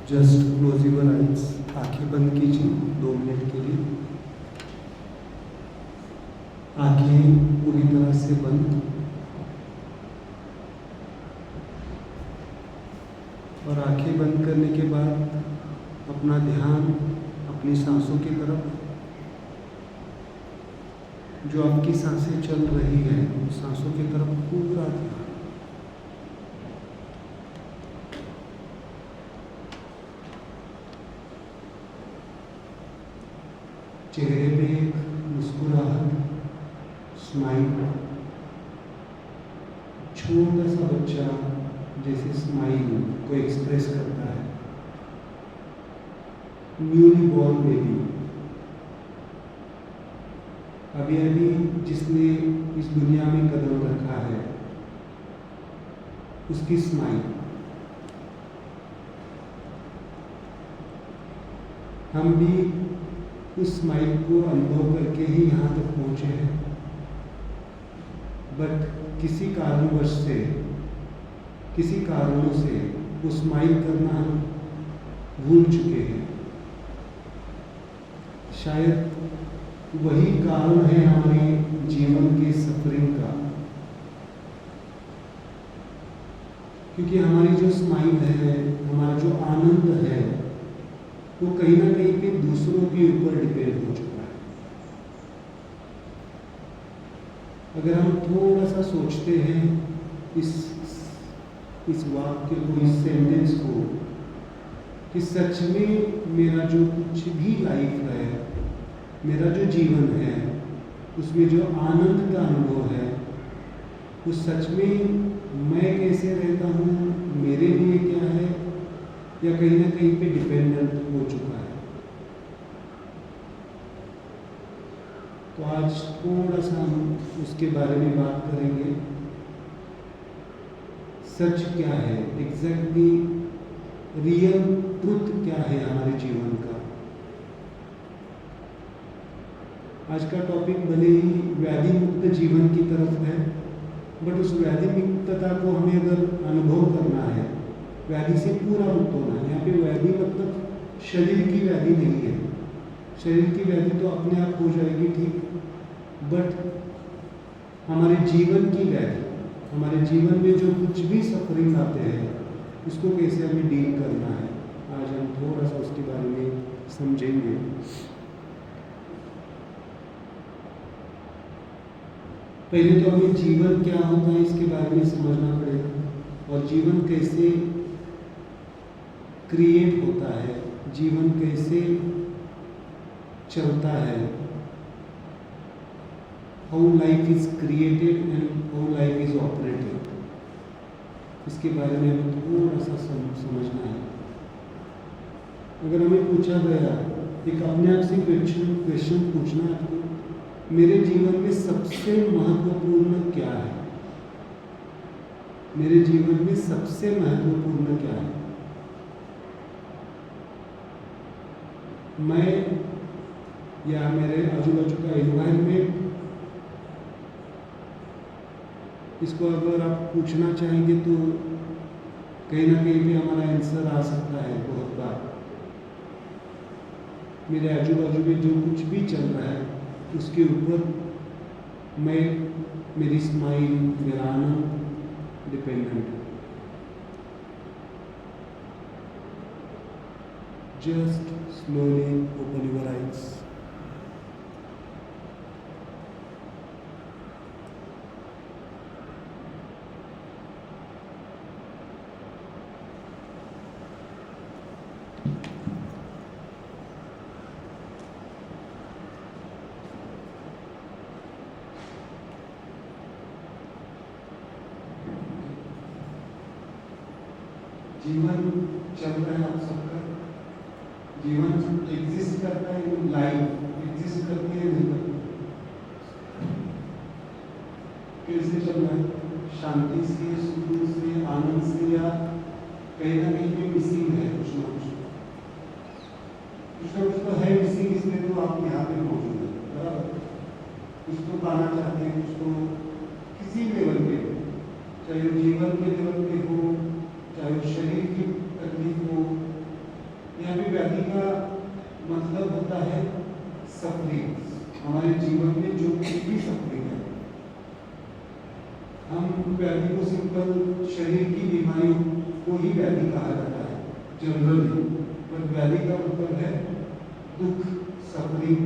Just close your eyes. आंखें बंद कीजिए 2 मिनट के लिए। आंखें पूरी तरह से बंद। और आंखें बंद करने के बाद अपना ध्यान अपनी सांसों की तरफ, जो आपकी सांसें चल रही है उस सांसों की तरफ पूरा ध्यान। चेहरे पे एक मुस्कुराहट, स्माइल। छोटा सा बच्चा जैसे स्माइल को एक्सप्रेस करता है। न्यूली बॉर्न बेबी, अभी अभी जिसने इस दुनिया में कदम रखा है, उसकी स्माइल। हम भी उस स्माइल को अनुभव करके ही यहाँ तक पहुँचे हैं, बट किसी कारणवश से, किसी कारणों से वो स्माइल करना हम भूल चुके हैं। शायद वही कारण है हमारे जीवन के सफरिंग का, क्योंकि हमारी जो स्माइल है, हमारा जो आनंद है, वो कहीं ना कहीं पे दूसरों के ऊपर डिपेंड हो चुका है। अगर हम थोड़ा सा सोचते हैं इस वाक्य को, इस सेंटेंस को, कि सच में मेरा जो कुछ भी लाइफ है, मेरा जो जीवन है, उसमें जो आनंद का अनुभव है, वो सच में मैं कैसे रहता हूँ, मेरे लिए क्या है, या कहीं ना कहीं पे डिपेंडेंट हो चुका है। तो आज थोड़ा सा हम उसके बारे में बात करेंगे। सच क्या है, एग्जैक्टली रियल ट्रुथ क्या है हमारे जीवन का। आज का टॉपिक भले ही व्याधि मुक्त जीवन की तरफ है, बट उस व्याधि मुक्तता को हमें अगर अनुभव करना है, व्याधि से पूरा मुक्त होना है। यहाँ पे व्याधि मतलब शरीर की व्याधि नहीं है। शरीर की व्याधि तो अपने आप हो जाएगी ठीक, बट हमारे जीवन की व्याधि, हमारे जीवन में जो कुछ भी सफरिंग आते हैं, उसको कैसे हमें डील करना है, आज हम थोड़ा सा उसके बारे में समझेंगे। पहले तो हमें जीवन क्या होता है इसके बारे में समझना पड़ेगा, और जीवन कैसे क्रिएट होता है, जीवन कैसे चलता है। How life is created and how life is operated, इसके बारे में हमें थोड़ा सा समझना है। अगर हमें पूछा गया, एक अपने आप से क्वेश्चन पूछना है आपको, मेरे जीवन में सबसे महत्वपूर्ण क्या है, मेरे जीवन में सबसे महत्वपूर्ण क्या है। मैं या मेरे आजू बाजू का एनवायरमेंट, इसको अगर आप पूछना चाहेंगे तो कहीं ना कहीं पे हमारा आंसर आ सकता है बहुत बार। मेरे आजू बाजू में जो कुछ भी चल रहा है, उसके ऊपर मैं, मेरी स्माइल, मेरा आनंद डिपेंडेंट है। Just slowly open your eyes. जीवन चल रहा है आप सबका, जीवन एग्जिस्ट करता है, लाइफ एग्जिस्ट करती है नहीं करती। कैसे चल रहा है, शांति से, सुकून से, आनंद से, या कहीं ना कहीं पे मिसिंग है कुछ ना कुछ। कुछ ना कुछ तो है मिसिंग, इसलिए तो आप यहाँ पे मौजूद है, बराबर। कुछ तो पाना चाहते हैं, कुछ तो किसी लेवल पे, चाहे जीवन के लेवल पे हो, चाहे शरीर की तकलीफ हो, यहाँ पे व्याधि का मतलब होता है सफरिंग। हमारे जीवन में जो भी सफरिंग है, हम व्याधि को सिंपल शरीर की बीमारियों को ही व्याधि कहा जाता है जनरली, पर व्याधि का मतलब है दुख, सफरिंग।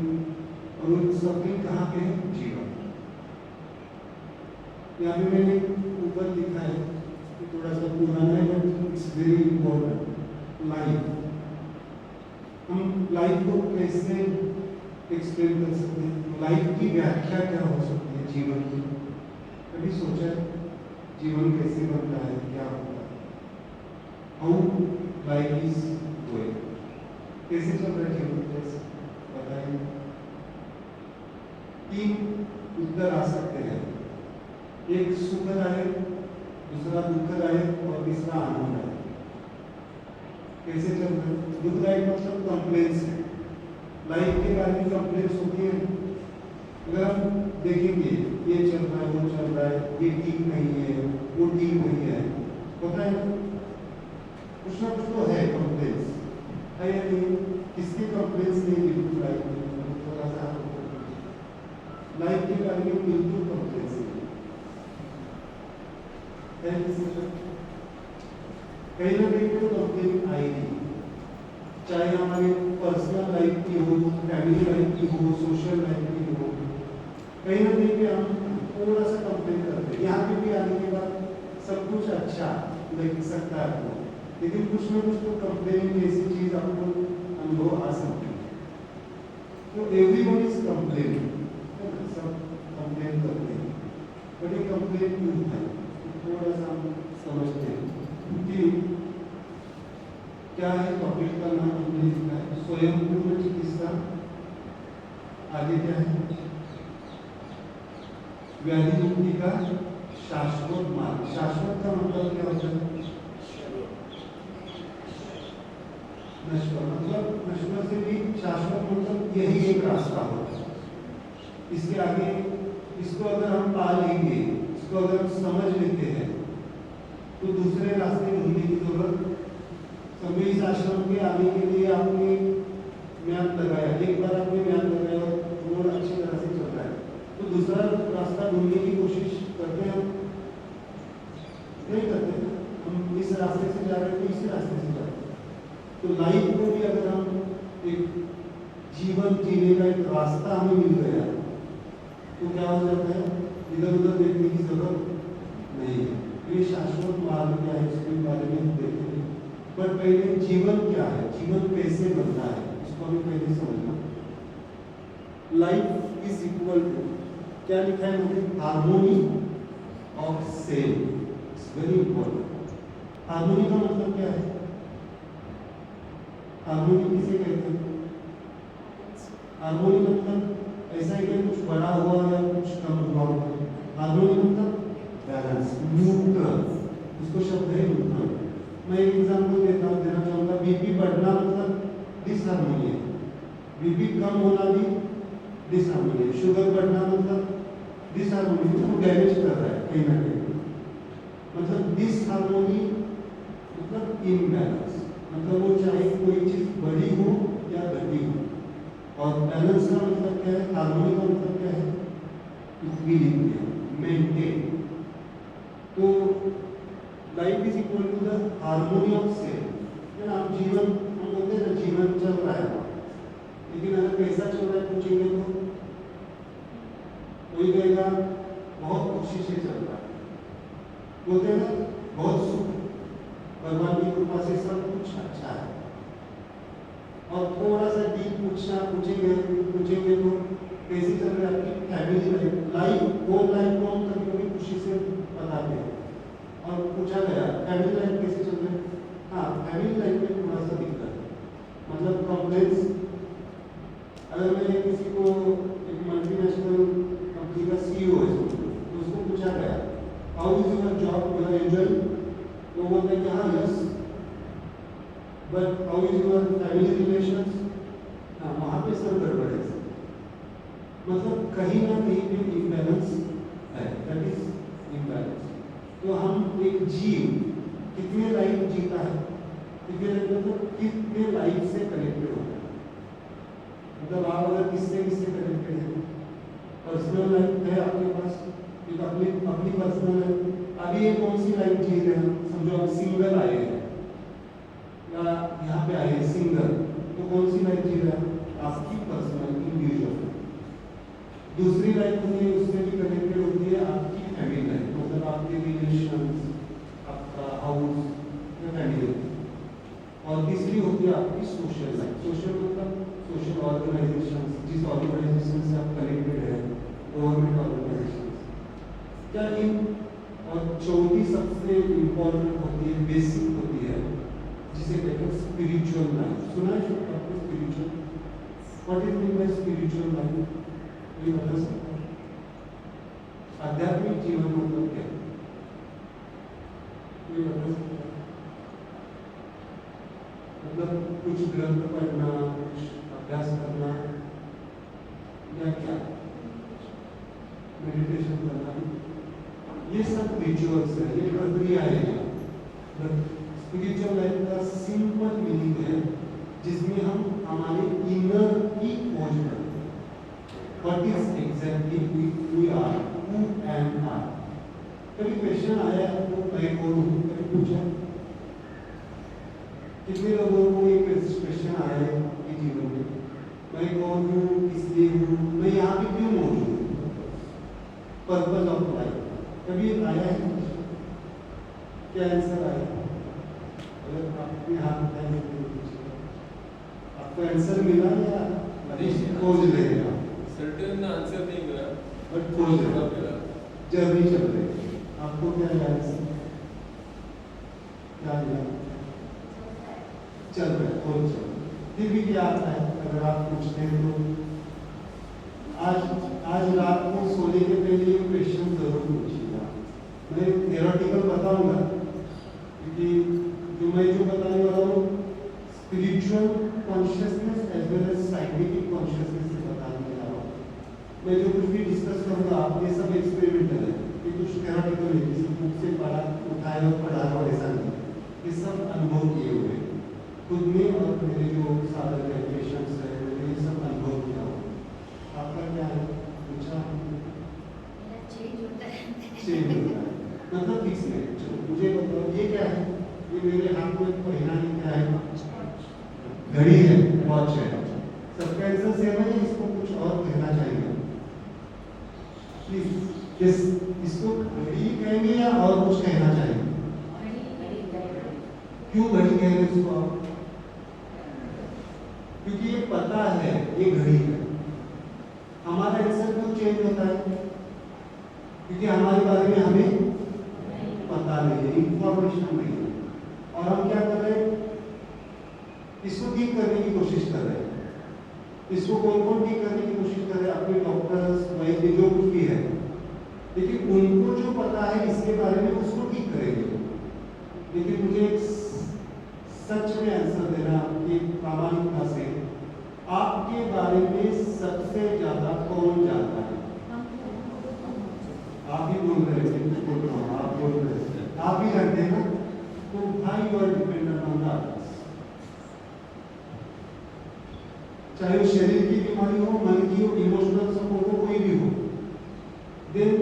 और वो सफरिंग कहाँ पे है? जीवन। यहाँ पे मैंने ऊपर लिखा है, थोड़ा सा पुराना है but it's very important. Life, हम लाइफ को कैसे एक्सप्लेन कर सकते हैं? लाइफ की व्याख्या क्या हो सकती है जीवन की? कभी सोचा जीवन कैसे बनता है, क्या होता है? हाउ लाइफ इज गोइंग, कैसे चल रहा है जीवन? कैसे बताइए। 3 उत्तर आ सकते हैं, एक सुखदायक, दूसरा दुखदायक और तीसरा आनंददायक। कैसे चल रहा है? दुखदायक मतलब कंप्लेंट्स है, लाइफ के बारे में कंप्लेंट्स होती है। अगर हम देखेंगे ये चल रहा है, वो चल रहा है, ये ठीक नहीं है, वो ठीक नहीं है, होता है कुछ ना कुछ तो है कंप्लेंट्स, है या नहीं? किसके कंप्लेंट्स नहीं बिल्कुल लाइफ में? थोड़ा सा लाइफ के बारे में बिल्कुल कंप्लेंट्स है किसी का? कहीं ना कहीं तो कंप्लेंट आएगी, चाहे हमारे पर्सनल लाइफ की हो, फैमिली लाइफ की हो, सोशल लाइफ की हो, कहीं ना कहीं पे हम थोड़ा सा कंप्लेन करते हैं। यहाँ पे भी आने के बाद सब कुछ अच्छा लग सकता है आपको, लेकिन कुछ ना कुछ तो कंप्लेन ऐसी चीज आपको अनुभव आ सकती है। तो एवरीवन इज कंप्लेनिंग, सब कंप्लेन करते हैं, बट ये कंप्लेन क्यों है? थोड़ा सा हम समझते हैं कि क्या है। टॉपिक का नाम हमने लिखा है स्वयंपूर्ण चिकित्सा। आगे क्या है? व्याधि मुक्ति का शाश्वत मार्ग। शाश्वत का मतलब क्या होता है? नश्वर, मतलब नश्वर से भी शाश्वत मतलब यही एक रास्ता होता है। इसके आगे इसको अगर हम पा लेंगे, इसको अगर हम समझ लेते हैं, तो दूसरे रास्ते ढूंढने की जरूरत। समझो इस आश्रम के आने के लिए आपने म्याद लगाया, एक बार आपने म्याद लगाया और रोड अच्छी तरह से चल रहा है, तो दूसरा रास्ता ढूंढने की कोशिश करते हैं? नहीं करते। हम इस रास्ते से जा रहे हैं तो इसी रास्ते से जा रहे हैं। तो लाइफ को भी अगर हम एक जीवन जीने का एक रास्ता हमें मिल गया, तो क्या हो जाता है? इधर उधर देखने की जरूरत नहीं है। ये शाश्वत मार्ग क्या है, इसके बारे में हम देखेंगे। पर पहले जीवन क्या है, जीवन कैसे बनता है, इसको हमें पहले समझना। लाइफ इज इक्वल टू, क्या लिखा है मुझे? Harmony of self. It's very important. Harmony का मतलब क्या है? हार्मोनी किसे कहते हैं? हार्मोनी मतलब ऐसा है कि कुछ बड़ा हुआ या कुछ कम हुआ हो। हार्मोनी मतलब बैलेंस, न्यूट्रल, इसको शब्द है न्यूट्रल। मैं एक एग्जाम्पल देना चाहूँगा। बीपी बढ़ना मतलब डिसहार्मोनी है, बीपी कम होना भी डिसहार्मोनी है। शुगर बढ़ना मतलब डिसहार्मोनी, उसको डैमेज कर रहा है कहीं ना कहीं। मतलब डिसहार्मोनी मतलब इम्बैलेंस, मतलब वो चाहे कोई चीज़ बड़ी हो या घटी हो। और बैलेंस का मतलब क्या है? हार्मोनी का मतलब क्या है? Equilibrium, maintain. तो life is equal to the harmony of self. है ना? आप जीवन, हम बोलते हैं ना जीवन चल रहा है, लेकिन अगर कैसा चल रहा है पूछेंगे तो कोई कहेगा बहुत खुशी से चल रहा है, बोलते हैं ना बहुत सुख, भगवान की कृपा से सब कुछ अच्छा है। और थोड़ा सा डीप पूछेंगे तो कैसी चल रही है आपकी फैमिली लाइफ? वो लाइफ को हम कभी कभी खुशी से बताते हैं। और पूछा गया फैमिली लाइफ कैसे चल रही है? हाँ, फैमिली लाइफ में थोड़ा सा दिक्कत है, मतलब कंप्लेंट्स। अगर मैं किसी को, एक मल्टीनेशनल कंपनी का CEO है, तो उसको पूछा गया how is your job, you are enjoying? तो वो बोलते हैं कि हाँ yes, but how is your family relations? हाँ, वहाँ पे सब गड़बड़ है। मतलब कहीं ना कहीं पे इम्बैलेंस है, दैट इज इम्बैलेंस। तो हम एक जीव कितने लाइफ जीता है? कितने मतलब कितने लाइफ से कनेक्टेड हो गए, मतलब आप अगर किससे किससे कनेक्टेड है, पर्सनल लाइफ है आपके पास, एक अपनी अपनी पर्सनल लाइफ। अभी ये कौन सी लाइफ जी रहे हैं, समझो आप सिंगल आए हैं या यहाँ पे आए हैं सिंगल, तो कौन सी लाइफ जी रहे हैं, आपकी पर्सनल इंडिविजुअल। दूसरी लाइफ होती है, उससे भी कनेक्टेड होती है आपकी फैमिली लाइफ, मतलब आपके रिलेशंस, आपका हाउस या फैमिली। और तीसरी होती है आपकी सोशल लाइफ। सोशल मतलब सोशल ऑर्गेनाइजेशन, जिस ऑर्गेनाइजेशन से आप कनेक्टेड है, गवर्नमेंट ऑर्गेनाइजेशन क्या इन। और चौथी सबसे इम्पोर्टेंट होती है, बेसिक होती है, जिसे कहते हैं स्पिरिचुअल लाइफ। सुना है आपको spiritual? What is mean by spiritual life? ये बता सकता है? आध्यात्मिक जीवन मतलब क्या है, ये बता सकता है? मतलब कुछ ग्रंथ पढ़ना, कुछ अभ्यास करना, या क्या मेडिटेशन करना, ये सब रिचुअल्स है, ये प्रक्रियाएं हैं। स्पिरिचुअल लाइफ का सिंपल मीनिंग है जिसमें हम हमारे इनर की खोज करते हैं। What is exactly we are, who am I? कभी क्वेश्चन आया आपको, मैं कौन हूँ, कभी पूछा? कितने लोगों को ये क्वेश्चन आया है आपके जीवन में, मैं कौन हूँ, किसलिए हूँ, मैं यहाँ पे क्यों मौजूद हूँ, पर्पज ऑफ लाइफ, कभी आया है? क्या आंसर आया? अगर आपके हाथ में आपको आंसर मिला या खोज रहे हैं? सर्टेन आंसर नहीं मिला, बट खोज रहे हैं, मिला, जर्नी चल रही है। आपको क्या याद है? क्या मिला? चल रहा है, खोज चल। फिर भी क्या आता है अगर आप पूछते हैं तो आज रात को सोने के पहले ये क्वेश्चन जरूर पूछिएगा। मैं थ्योरेटिकल बताऊंगा, क्योंकि जो बताने वाला हूँ spiritual consciousness as well as scientific consciousness से बताने जा रहा हूँ। मैं जो कुछ भी डिस्कस करूँगा, आप ये सब एक्सपेरिमेंटल है, ये कुछ थ्योरेटिकल है, किसी बुक से पढ़ा उठाया और पढ़ा और ऐसा नहीं, ये सब अनुभव किए हुए खुद में, और मेरे जो साधक है, पेशेंट्स है, मैंने ये सब अनुभव किया हुआ। आपका क्या है? पूछा चेंज होता है, मतलब फिक्स नहीं। चलो मुझे बताओ, ये क्या है? ये मेरे हाथ में पहना ही क्या है? घड़ी है, वॉच है। सबका आंसर सेम है, इसको कुछ और कहना चाहिए प्लीज। इसको घड़ी कहेंगे या और कुछ कहना चाहिए? क्यों घड़ी कहेंगे इसको आप? क्योंकि ये पता है ये घड़ी है। हमारा आंसर क्यों चेंज होता है? क्योंकि हमारे बारे में हमें पता नहीं है, इंफॉर्मेशन नहीं है, और हम क्या कर रहे हैं? इसको ठीक करने की कोशिश कर रहे हैं। इसको कौन कौन ठीक करने की कोशिश कर रहे हैं? अपने डॉक्टर्स, वैद्य, जो कुछ भी है, लेकिन उनको जो पता है इसके बारे में उसको ठीक करेंगे। लेकिन मुझे सच में आंसर देना आपकी प्रामाणिकता से, आपके बारे में सबसे ज्यादा कौन जानता है? आप ही बोल रहे हैं, आप बोल रहे हैं, आप ही जानते हैं ना। तो भाई you are dependent on that, चाहे वो शरीर की बीमारी हो, मन की हो, इमोशनल सपोर्ट हो, कोई भी हो, देन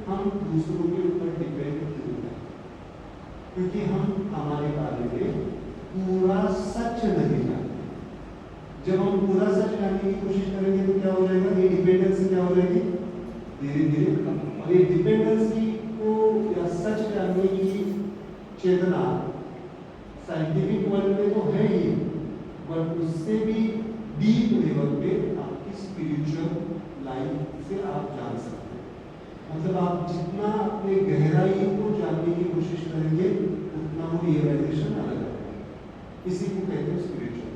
हम दूसरों के ऊपर डिपेंड नहीं है, क्योंकि हम हमारे बारे में पूरा सच नहीं जानते। जब हम पूरा सच जानने की कोशिश करेंगे तो क्या हो जाएगा? ये डिपेंडेंसी क्या हो जाएगी? धीरे धीरे कम। और ये डिपेंडेंसी को या सच जानने की चेतना साइंटिफिक वर्ल्ड में तो है ही, बट उससे भी डीप लेवल पे आपकी स्पिरिचुअल लाइफ से आप जान सकते हैं। मतलब आप जितना अपने गहराई को जानने की कोशिश करेंगे उतना वो रियलाइजेशन अलग है। इसी को कहते हैं स्पिरिचुअल।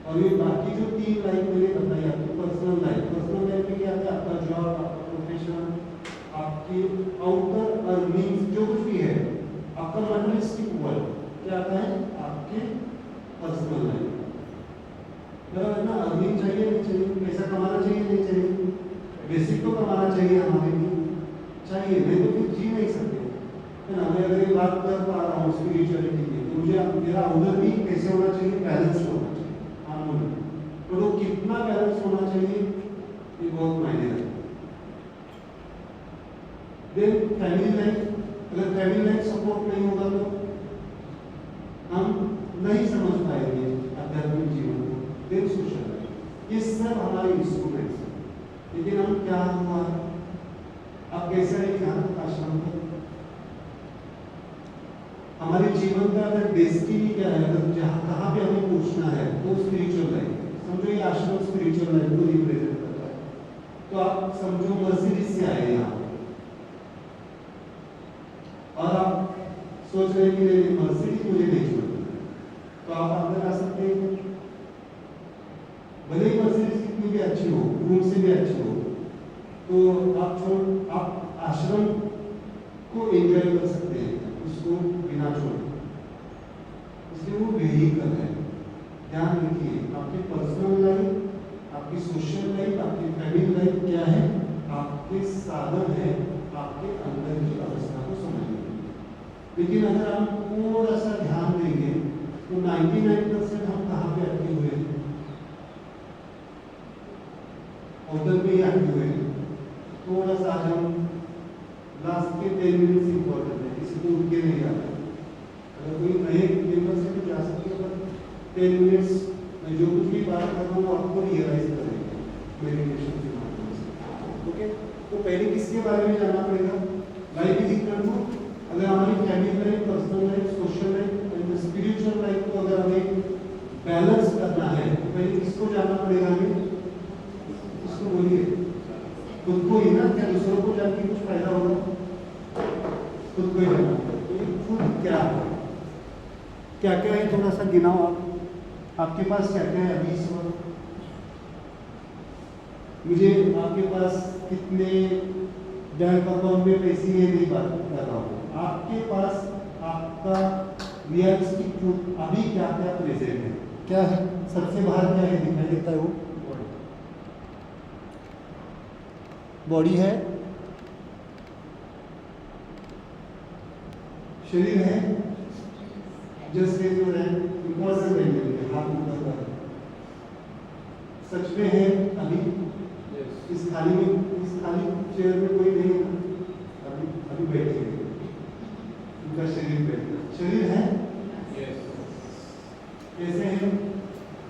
और ये बाकी जो तीन लाइफ मैंने बताई आपकी, पर्सनल लाइफ में क्या है? आपका जॉब, आपका प्रोफेशन, आपकी आउटर अर्निंग्स, जो कुछ भी है, आपका मटेरियलिस्टिक वर्ल्ड क्या आता है? आपके पर्सनल लाइफ। ना अर्निंग चाहिए नहीं चाहिए, पैसा कमाना चाहिए नहीं चाहिए, बेसिक तो कमाना चाहिए, हमारे लिए चाहिए, नहीं तो फिर जी नहीं सकते है ना। मैं अगर ये बात कर पा रहा हूँ स्पिरिचुअलिटी की, तो मुझे मेरा मेरा उधर भी कैसे होना चाहिए, बैलेंस होना चाहिए हार्मोनी। तो वो कितना बैलेंस होना चाहिए ये बहुत मायने रखता है। देन फैमिली लाइफ, अगर फैमिली लाइफ सपोर्ट नहीं होगा तो हम नहीं समझ पाएंगे आध्यात्मिक जीवन को। देन सोशल लाइफ, ये सब हमारे इंस्ट्रूमेंट्स हैं। लेकिन हम क्या हुआ, अब कैसे आए यहाँ आश्रम पर, हमारे जीवन का अगर डेस्टिनी क्या है, अगर जहाँ कहाँ पे हमें पहुँचना है वो स्पिरिचुअल लाइफ। समझो ये आश्रम स्पिरिचुअल लाइफ को रिप्रेजेंट करता है। तो आप समझो मर्सिडीज से आए यहाँ और आप सोच रहे हैं कि मर्सिडीज मुझे नहीं छोड़ना, तो आप अंदर आ सकते हैं। भले ही मर्सिडीज कितनी भी अच्छी हो, रूम से भी अच्छी हो, तो आप आश्रम को एंजॉय कर सकते हैं उसको बिना छोड़े। इसलिए वो वेहिकल है। ध्यान रखिए, आपकी पर्सनल लाइफ, आपकी सोशल लाइफ, आपकी फैमिली लाइफ क्या है, आपके साधन है आपके अंदर की अवस्था को समझने के लिए। लेकिन अगर हम थोड़ा सा ध्यान देंगे तो 99% हम कहाँ पे अटके हुए हैं, उधर पे ही अटके हुए हैं। थोड़ा सा आज हम लास्ट के 10 मिनट्स इंपॉर्टेंट है, किसी को उठ के नहीं जाना। अगर कोई नए मेंबर से तो जा सकते हो, पर 10 मिनट्स में जो कुछ भी बात कर रहा हूँ आपको रियलाइज करेंगे मेडिटेशन के माध्यम से। ओके, तो पहले किसके बारे में जानना पड़ेगा, लाइफ इज इक्वल टू, अगर हमारी family life, personal life, social life and spiritual life को अगर हमें बैलेंस करना है तो पहले किसको जानना पड़ेगा हमें, इसको बोलिए खुद को ही ना, क्या दूसरों को जान के कुछ फायदा होगा, खुद को ही जानना। खुद क्या है, क्या क्या है, थोड़ा सा गिनाओ आपके पास क्या क्या है अभी इस वक्त। मुझे आपके पास कितने बैंक अकाउंट में पैसे ये नहीं बात कर रहा हूँ, आपके पास आपका रियलिस्टिक ट्रूथ अभी क्या क्या प्रेजेंट है, क्या है सबसे बाहर क्या है दिखाई देता है, वो बॉडी है, शरीर है, just raise your hand, important है, हाथ ऊपर कर। सच में है अभी इस खाली चेयर में कोई नहीं है, अभी बैठे हैं, उनका शरीर बैठा, शरीर है, कैसे है,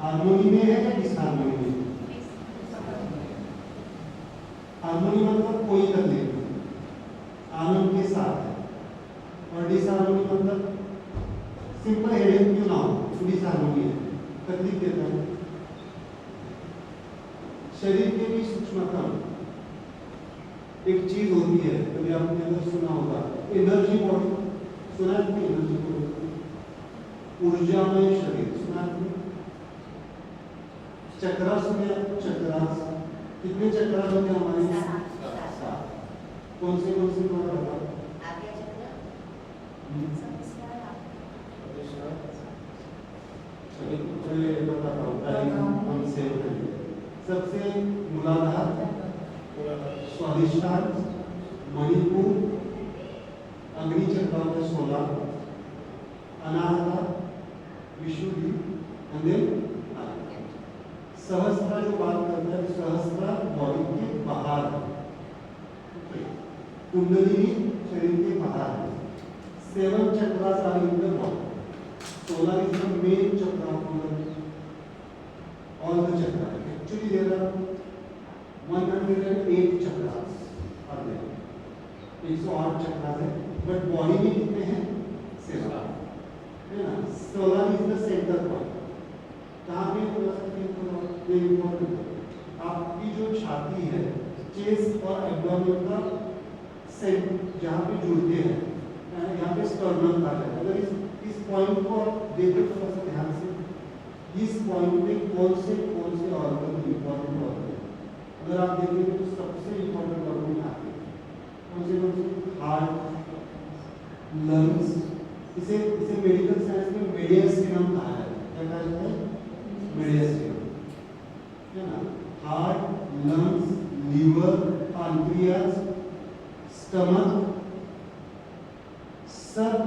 हार्मोनी में है या डिसहार्मोनी में, हार्मोनी मतलब कोई तकलीफ नहीं, आनंद के साथ है, और डिसहार्मोनी मतलब सिंपल हेडेक क्यों ना हो, डिसहार्मोनी है, तकलीफ देता है। शरीर के भी सूक्ष्मतम एक चीज होती है, कभी आपने अगर सुना होगा एनर्जी बॉडी, सुना है एनर्जी बॉडी, ऊर्जामय शरीर सुना है, चक्रा सुने, चक्रा कितने चक्रा होते हैं हमारे, कौन से थोड़ा बताओ, सबसे मूलाधार, स्वादिष्ठान, मणिपुर, अग्नि चक्र 16, अनाहता, विशुद्धि, सहस्त्र जो बात करता है, सहस्त्र बॉडी के बाहर, कुंडलिनी शरीर के बाहर है, 7 chakras are in the body, 16 is the main chakra of all the chakras. Actually there are 108 chakras are there. 108 chakras है, but body में कितने हैं, 7 है ना। 16 is the center point, कहाँ पे थोड़ा सा इम्पोर्टेंट, आपकी जो छाती है, चेस्ट और एब्डोमेन का सेंटर जहाँ पे जुड़ते हैं, यहाँ पे स्टर्नम का है। अगर इस पॉइंट को आप देखो थोड़ा सा ध्यान से, इस पॉइंट में कौन से ऑर्गन इंपॉर्टेंट ऑर्गन है, अगर आप देखेंगे तो सबसे इंपॉर्टेंट ऑर्गन आते हैं, कौन से, हार्ट, लंग्स, इसे मेडिकल साइंस में मेडियस्टिनम कहा जाता है, क्या कहा जाता है, मेडियस्टिनम, है ना। Heart, lungs, liver, pancreas, stomach, सब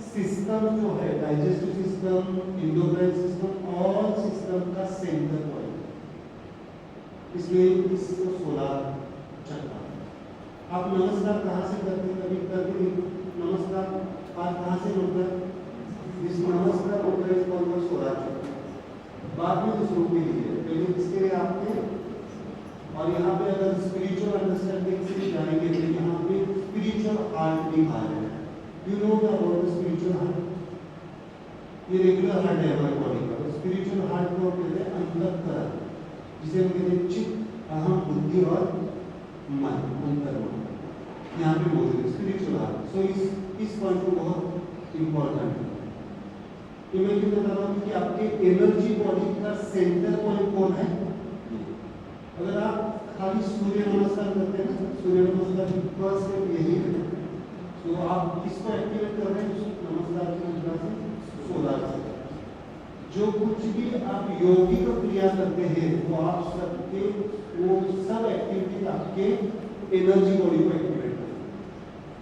सिस्टम जो है, digestive system, endocrine system, all system का सेंटर पॉइंट, इसलिए इसको सोलार चक्र। आप नमस्कार कहाँ से करते हैं? कभी करते नमस्कार आप कहाँ से होता है? इस नमस्कार होता है इसको सोलार चक्र। बाद में दूसरों के लिए, पहले इसके लिए आपने, और यहाँ पे अगर स्पिरिचुअल अंडरस्टैंडिंग से जाएंगे तो यहाँ पे स्पिरिचुअल हार्ट भी आ रहा है। You know about the spiritual heart? ये रेगुलर हार्ट है हमारी बॉडी का। स्पिरिचुअल हार्ट को कहते हैं अंतःकरण, जिसे हम कहते हैं चित्त, अहम, बुद्धि और मन, अंतर्मन। यहाँ पे मौजूद है स्पिरिचुअल हार्ट। सो इस पॉइंट को बहुत इम्पोर्टेंट है। तो मैं क्यों बता रहा हूँ कि आपके एनर्जी बॉडी का सेंटर पॉइंट कौन है? अगर आप खाली सूर्य नमस्कार करते हैं ना, सूर्य नमस्कार की फर्स्ट स्टेप यही है। तो आप किसको एक्टिवेट कर रहे हैं? नमस्कार की मुद्रा से, सोलार से। जो कुछ भी आप यौगिक क्रिया करते हैं वो आप सबके, वो सब एक्टिविटी आपके एनर्जी बॉडी को एक्टिवेट करते हैं।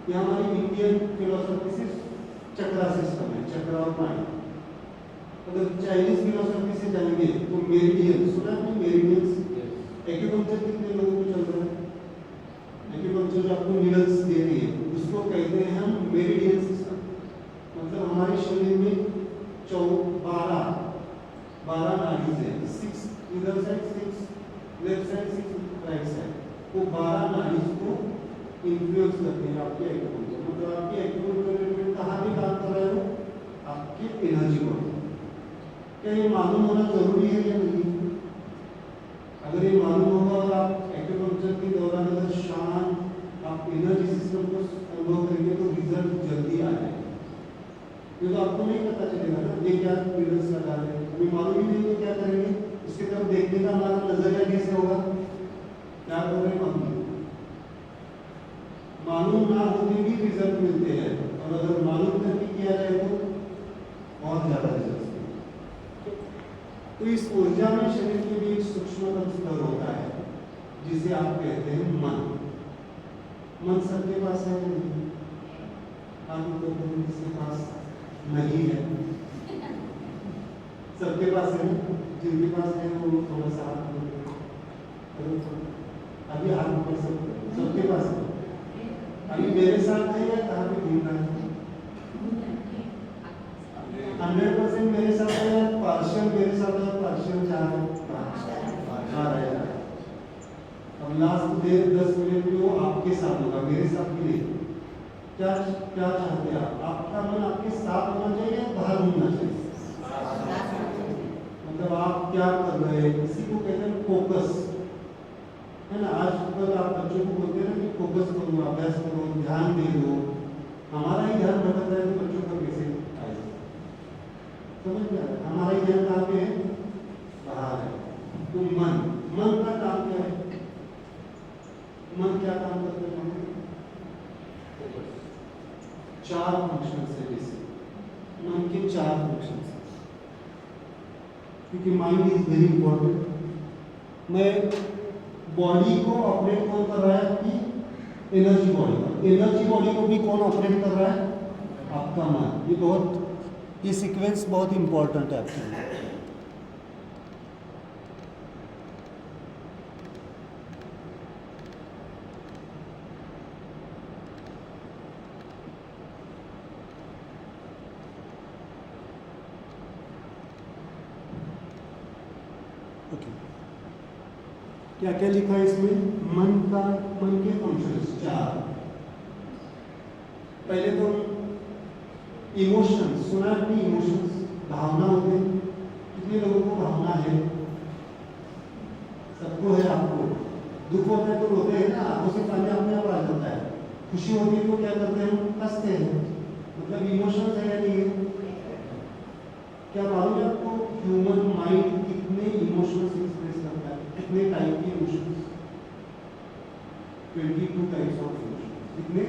ये हमारी इंडियन फिलोसफी से चक्रा सिस्टम है, चक्रा और माइंड। अगर चाइनीज फिलोसफी से जाएंगे तो मेरिडियन, सुना है मेरिडियंस? एक्यूपंक्चर कितने लोगों को चल रहा है? एक्यूपंक्चर जो आपको नीडल्स दे रही है उसको कहते हैं हम मेरिडियन सिस्टम। मतलब हमारे शरीर में 12 नाड़ीज है, 6 इधर side, 6 left side, 6 right side. वो 12 नाड़ीज को इन्फ्लुएंस करते हैं आपके एक्यूपंक्चर। मतलब आपके एक्यूपंक्चर कहाँ पे काम कर रहे हो? आपके एनर्जी बॉडी। क्या ये मालूम होना जरूरी है या नहीं? अगर ये मालूम होगा और आप एक्यूपंक्चर के दौरान अगर शांत आप एनर्जी सिस्टम को अनुभव करेंगे तो रिजल्ट जल्दी आ जाएगा। ये तो आपको नहीं पता चलेगा ना, ये क्या रिजल्ट लगा रहे हैं, हमें मालूम ही नहीं है क्या करेंगे। इसके तरफ देखने का हमारा नजरिया कैसे होगा? क्या कर रहे हैं? मालूम ना होते भी रिजल्ट मिलते हैं, और अगर मालूम करके किया जाए तो बहुत ज्यादा रिजल्ट। तो इस ऊर्जा में शरीर के भी एक सूक्ष्मतम स्तर होता है जिसे आप कहते हैं मन। मन सबके पास है या नहीं? आप लोगों को किसके पास नहीं है? सबके पास है। जिनके पास है वो थोड़ा सा हाथ अभी हाथ ऊपर सबके पास है। अभी मेरे साथ है या कहाँ पे घूम रहा है? 100% मेरे साथ है, पार्शियल मेरे साथ है, पार्शियल जा रहा है। अब लास्ट 10 मिनट में वो आपके साथ होगा, मेरे साथ भी नहीं। क्या चाहते हैं आप? आपका मन आपके साथ होना चाहिए या बाहर घूमना चाहिए? मतलब आप क्या कर रहे हैं, इसी को कहते हैं फोकस, है ना। आज कल आप बच्चों को बोलते हैं ना कि फोकस करो, अभ्यास करो, ध्यान दे दो। हमारा ही ध्यान भटक रहा है तो बच्चों का कैसे आएगा? समझ में आ रहा है? हमारा ही ध्यान कहाँ पे है? बाहर है। तो मन का काम क्या है? मन क्या काम करते हैं? 4 फंक्शंस है जैसे मन के 4 फंक्शंस, क्योंकि माइंड इज वेरी इंपॉर्टेंट। मैं बॉडी को ऑपरेट कौन कर रहा है? आपकी एनर्जी बॉडी का। एनर्जी बॉडी को भी कौन ऑपरेट कर रहा है? आपका मन। ये सीक्वेंस बहुत इंपॉर्टेंट है आपके लिए। क्या क्या लिखा है इसमें? मन के फंक्शंस 4। पहले तो इमोशंस, सुना है अपनी इमोशंस, भावना होते हैं। कितने लोगों को भावना है? सबको है। आपको दुख होता है तो रोते हैं ना, आंखों से पानी अपने आप आ जाता है। खुशी होती है तो क्या करते हैं? हंसते हैं। मतलब इमोशंस है या नहीं है? क्या मालूम है आपको ह्यूमन माइंड कितने इमोशंस एक्सप्रेस करता है? कितने टाइप के इमोशंस? 22 types of emotions. कितने?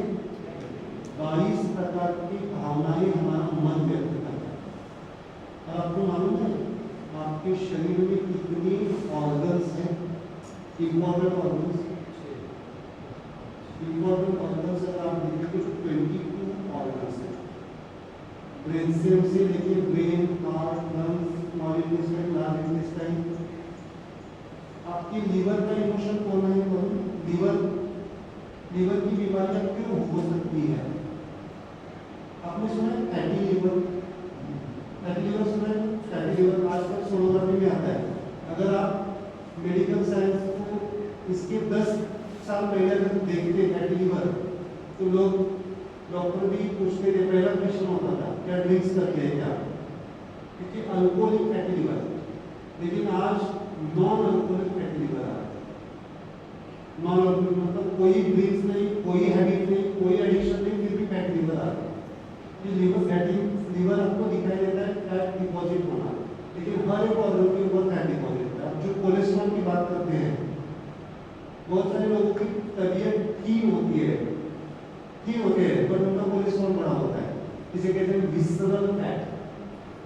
22 प्रकार की भावनाएं हमारा मन व्यक्त करता है। और आपको मालूम है आपके शरीर में कितनी ऑर्गन्स हैं? इंपॉर्टेंट ऑर्गन्स अगर आप देखें तो 22 ऑर्गन्स हैं। ब्रेन से देखिए brain, heart, lungs, small intestine, large intestine. आपकी लीवर का इमोशन कौन है? कौन? लीवर की बीमारियां क्यों हो सकती है? आपने सुना है फैटी लीवर? फैटी लीवर सुना है? फैटी लीवर आजकल सोनोग्राफी में आता है। अगर आप मेडिकल साइंस को इसके 10 साल पहले अगर देखते फैटी लीवर, तो लोग डॉक्टर भी पूछते थे, पहला क्वेश्चन होता था क्या ड्रिंक्स करते हैं क्या? क्योंकि अल्कोहलिक फैटी लीवर। लेकिन आज नॉन अल्कोहलिक फैटी लीवर आ रहा है। नॉन अल्कोहलिक मतलब कोई ड्रिंक्स नहीं, कोई हैबिट नहीं, कोई एडिक्शन नहीं, फिर भी फैटी लीवर आ रहा है। कि लीवर फैटी लीवर आपको दिखाई देता है फैट डिपॉजिट होना, लेकिन हर एक ऑर्गन के ऊपर फैट डिपॉजिट होता है। जो कोलेस्ट्रॉल की बात करते हैं, बहुत सारे लोगों की तबीयत ठीक होती है पर उनका कोलेस्ट्रॉल बड़ा होता है। इसे कहते हैं विसरल फैट।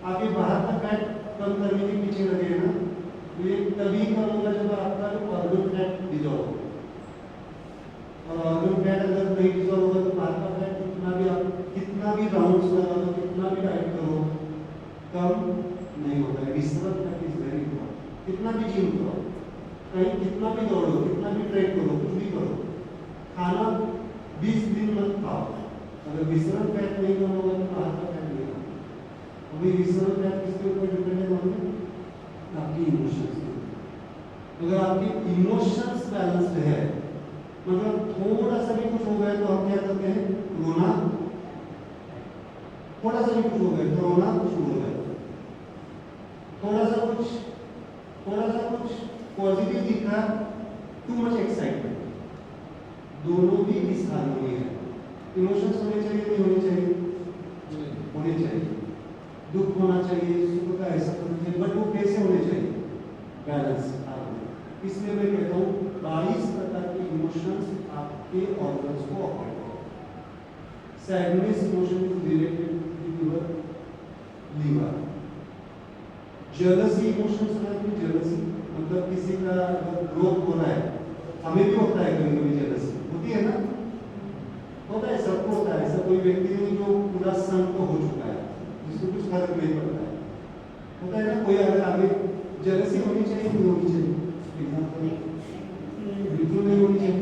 आप ये बाहर का फैट कम करने के पीछे लगे हैं ना, तो ये तभी कम होगा जब आपका ऑर्गन फैट डिजॉल्व हो। और ऑर्गन फैट अगर नहीं डिजॉल्व होगा तो बाहर का फैट कितना भी राउंड्स लगा दो, कितना भी डाइट करो, कम नहीं होता है। Visceral fat is very important. कितना भी जिम करो, कहीं कितना भी दौड़ो, कितना भी ट्रेक करो, कुछ भी करो, खाना 20 दिन मत खाओ, अगर विसरल फैट नहीं कम होगा तो बाहर का फैट नहीं होगा। अभी विसरल फैट किसके ऊपर डिपेंडेंट होंगे? आपकी इमोशंस पे। अगर आपके इमोशंस बैलेंस्ड है, मतलब थोड़ा सा भी कुछ हो गया तो हम क्या करते हैं? रोना। थोड़ा सा भी कुछ हो गया तो रोना शुरू हो गया। थोड़ा सा कुछ पॉजिटिव दिखा, टू मच एक्साइटमेंट, दोनों भी डिसहार्मनी है। इमोशंस होने चाहिए नहीं होने चाहिए? होने चाहिए। दुख होना चाहिए, सुख का ऐसा होना चाहिए, बट वो कैसे होने चाहिए? बैलेंस। इसलिए मैं कहता हूँ 22 प्रकार के इमोशंस आपके ऑर्गन्स को ऑपरेट करें। Sadness emotion is related to your liver. Jealousy emotion सुना है? जेलसी मतलब किसी का अगर ग्रोथ हो रहा है, हमें भी होता है कभी कभी जेलसी होती है ना, होता है, सबको होता है। ऐसा कोई व्यक्ति नहीं जो पूरा संत हो चुका है जिसको कुछ फर्क नहीं पड़ता है, होता है ना। कोई अगर आगे जेलसी होनी चाहिए नहीं होनी चाहिए? बिल्कुल नहीं होनी चाहिए।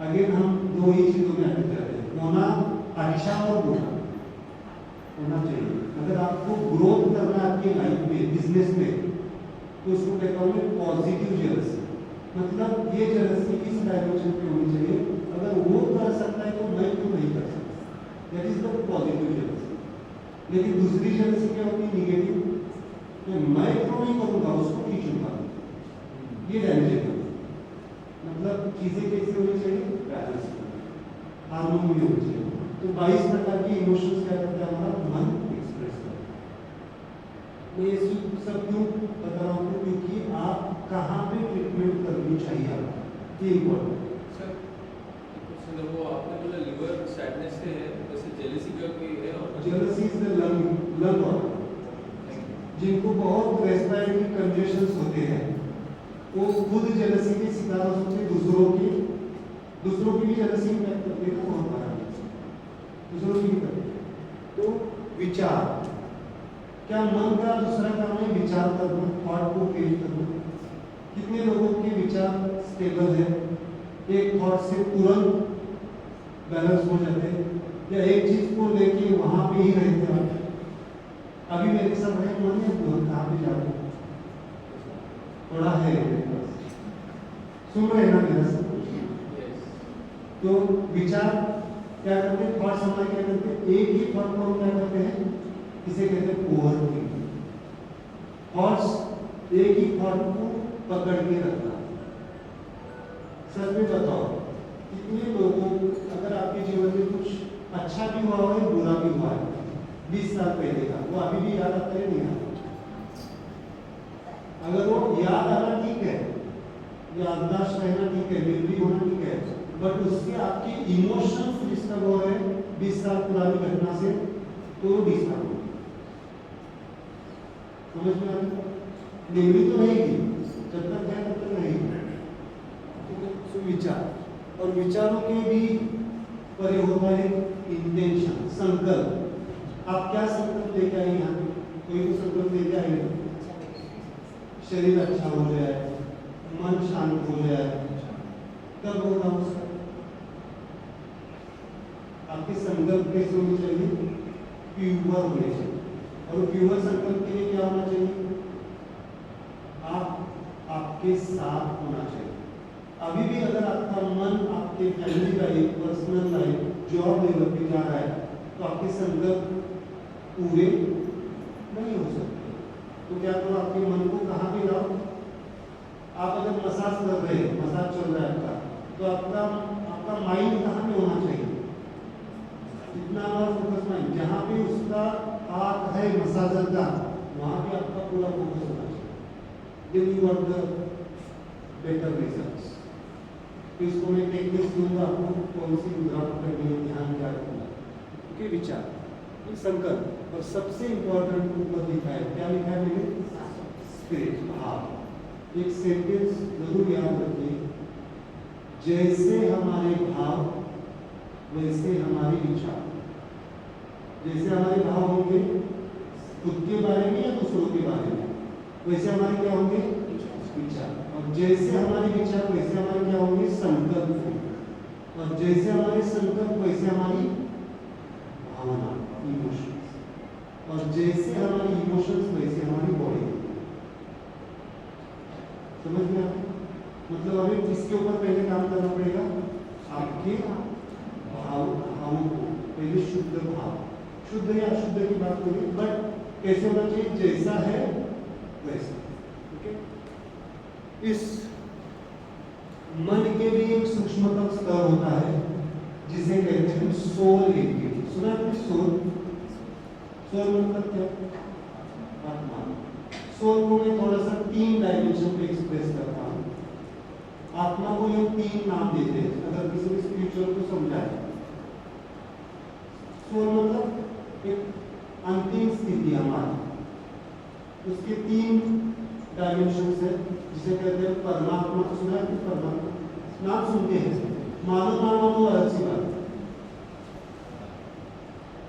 आगे हम दो ही चीजों में आगे जाते हैं, होना अच्छा और बुरा होना चाहिए। अगर आपको ग्रोथ करना है आपकी लाइफ में, बिजनेस में, तो उसको कहता हूँ मैं पॉजिटिव जेलसी। मतलब ये जेलसी किस डायमेंशन पे होनी चाहिए? अगर वो कर सकता है तो मैं क्यों नहीं कर सकता? That is the positive jealousy. लेकिन दूसरी जेलसी क्या होती है? निगेटिव। तो मैं क्यों नहीं करूँगा, उसको खींचूंगा, ये डायमेंशन है। मतलब चीजें कैसे होनी चाहिए? बैलेंस, हार्मोनी में होनी चाहिए। तो 22 प्रकार की इमोशंस क्या करता है? हमारा मन एक्सप्रेस करता है। मैं ये सब क्यों बता रहा हूँ? क्योंकि आप कहाँ पे ट्रीटमेंट करनी चाहिए आपको, ये इम्पोर्टेंट। सर वो आपने बोला लिवर सैडनेस से है, वैसे जेलसी का कोई है? और jealousy is the lung organ. जिनको बहुत रेस्पिरेटरी कंजेशंस होते हैं, वो खुद जेलसी के शिकार हो सकते हैं। दूसरों की भी जेलसी इम्पैक्ट करते हैं ना, बहुत बड़ा दूसरों की भी करते हैं। तो विचार, क्या मन का दूसरा काम है? विचार करना, थॉट को फील करना। कितने लोगों के विचार स्टेबल है? एक थॉट से तुरंत बैलेंस हो जाते हैं, या एक चीज को लेके वहां पे ही रहते हैं। अभी मेरे साथ है, मन है तो कहाँ पे जाओ, थोड़ा है मेरे पास, सुन रहे ना मेरा सब? तो विचार क्या करते हैं? थॉट्स हमारे क्या करते हैं? एक ही थॉट को हम क्या करते हैं? इसे कहते हैं ओवर थिंकिंग। थॉट्स एक ही थॉट को पकड़ के रखना। सच में बताओ, कितने लोगों, अगर आपके जीवन में कुछ अच्छा भी हुआ है, बुरा भी हुआ है 20 साल पहले का, वो अभी भी याद आता है? नहीं आता? अगर वो याद आना ठीक है, याददाश्त रहना ठीक है, मेमोरी होना ठीक है, बट उससे आपके इमोशंस डिस्टर्ब हो रहे हैं 20 साल पुरानी घटना से, तो डिस्टर्ब हो। समझ में आ रही? मेमोरी तो रहेगी, जब तक है तब तक रहेगी। तो विचार, और विचारों के भी परे होता है इंटेंशन, संकल्प। आप क्या संकल्प लेके आए यहाँ पे? कोई तो संकल्प लेके आए ना, शरीर अच्छा हो जाए, मन शांत हो जाए, कब होगा उसका? आपके संकल्प कैसे होने चाहिए? प्योर होने चाहिए। और प्योर संकल्प के लिए क्या होना चाहिए? आप आपके साथ होना चाहिए। अभी भी अगर आपका मन आपके family life, personal life, job level पे जा रहा है, तो आपके संकल्प पूरे नहीं हो सकते। तो क्या करो, आपके मन को कहाँ पे लाओ? आप अगर मसाज कर रहे हैं, मसाज चल रहा है आपका, तो आपका माइंड कहाँ पे होना चाहिए? जितना हमारा फोकस माइंड, जहाँ पे उसका हाथ है मसाजर का, वहाँ पे आपका पूरा फोकस होना चाहिए। Then you got the better results. तो इसको मैं टेक्निक्स दूंगा आपको, कौन सी मुद्रा करनी है, ध्यान क्या रखना है, विचार, ये संकल्प। और सबसे इंपॉर्टेंट ऊपर लिखा है, क्या लिखा है मैंने? स्पिरिट, भाव। एक सेंटेंस जरूर याद रखिए, जैसे हमारे भाव वैसे हमारे विचार। जैसे हमारे भाव होंगे खुद के बारे में या दूसरों के बारे में, वैसे हमारे क्या होंगे? विचार। और जैसे हमारे विचार वैसे हमारे क्या होंगे? संकल्प होंगे। और जैसे हमारे संकल्प वैसे हमारी भावना, इमोशंस। और जैसे हमारी इमोशंस वैसे हमारी बॉडी। समझ में आया? मतलब हमें किसके ऊपर पहले काम करना पड़ेगा? आपके भावों को पहले शुद्ध भाव, शुद्ध या अशुद्ध की बात करें, बट कैसे होना चाहिए? जैसा है वैसा। इस मन के लिए एक सूक्ष्मतम स्तर होता है जिसे कहते हैं सोल एंटिटी। सुना है सोल? सोल मतलब क्या? आत्मा। सोल को मैं थोड़ा सा 3 डायमेंशन पे एक्सप्रेस करता हूँ। आत्मा को ये 3 नाम देते हैं, अगर किसी ने स्पिरिचुअल को समझाए। सोल मतलब एक अंतिम स्थिति हमारी, उसके 3 डायमेंशन है, जिसे कहते हैं परमात्मा। तो सुना है कि परमात्मा नाम सुनते हैं, मानो ना मानो अलग सी बात।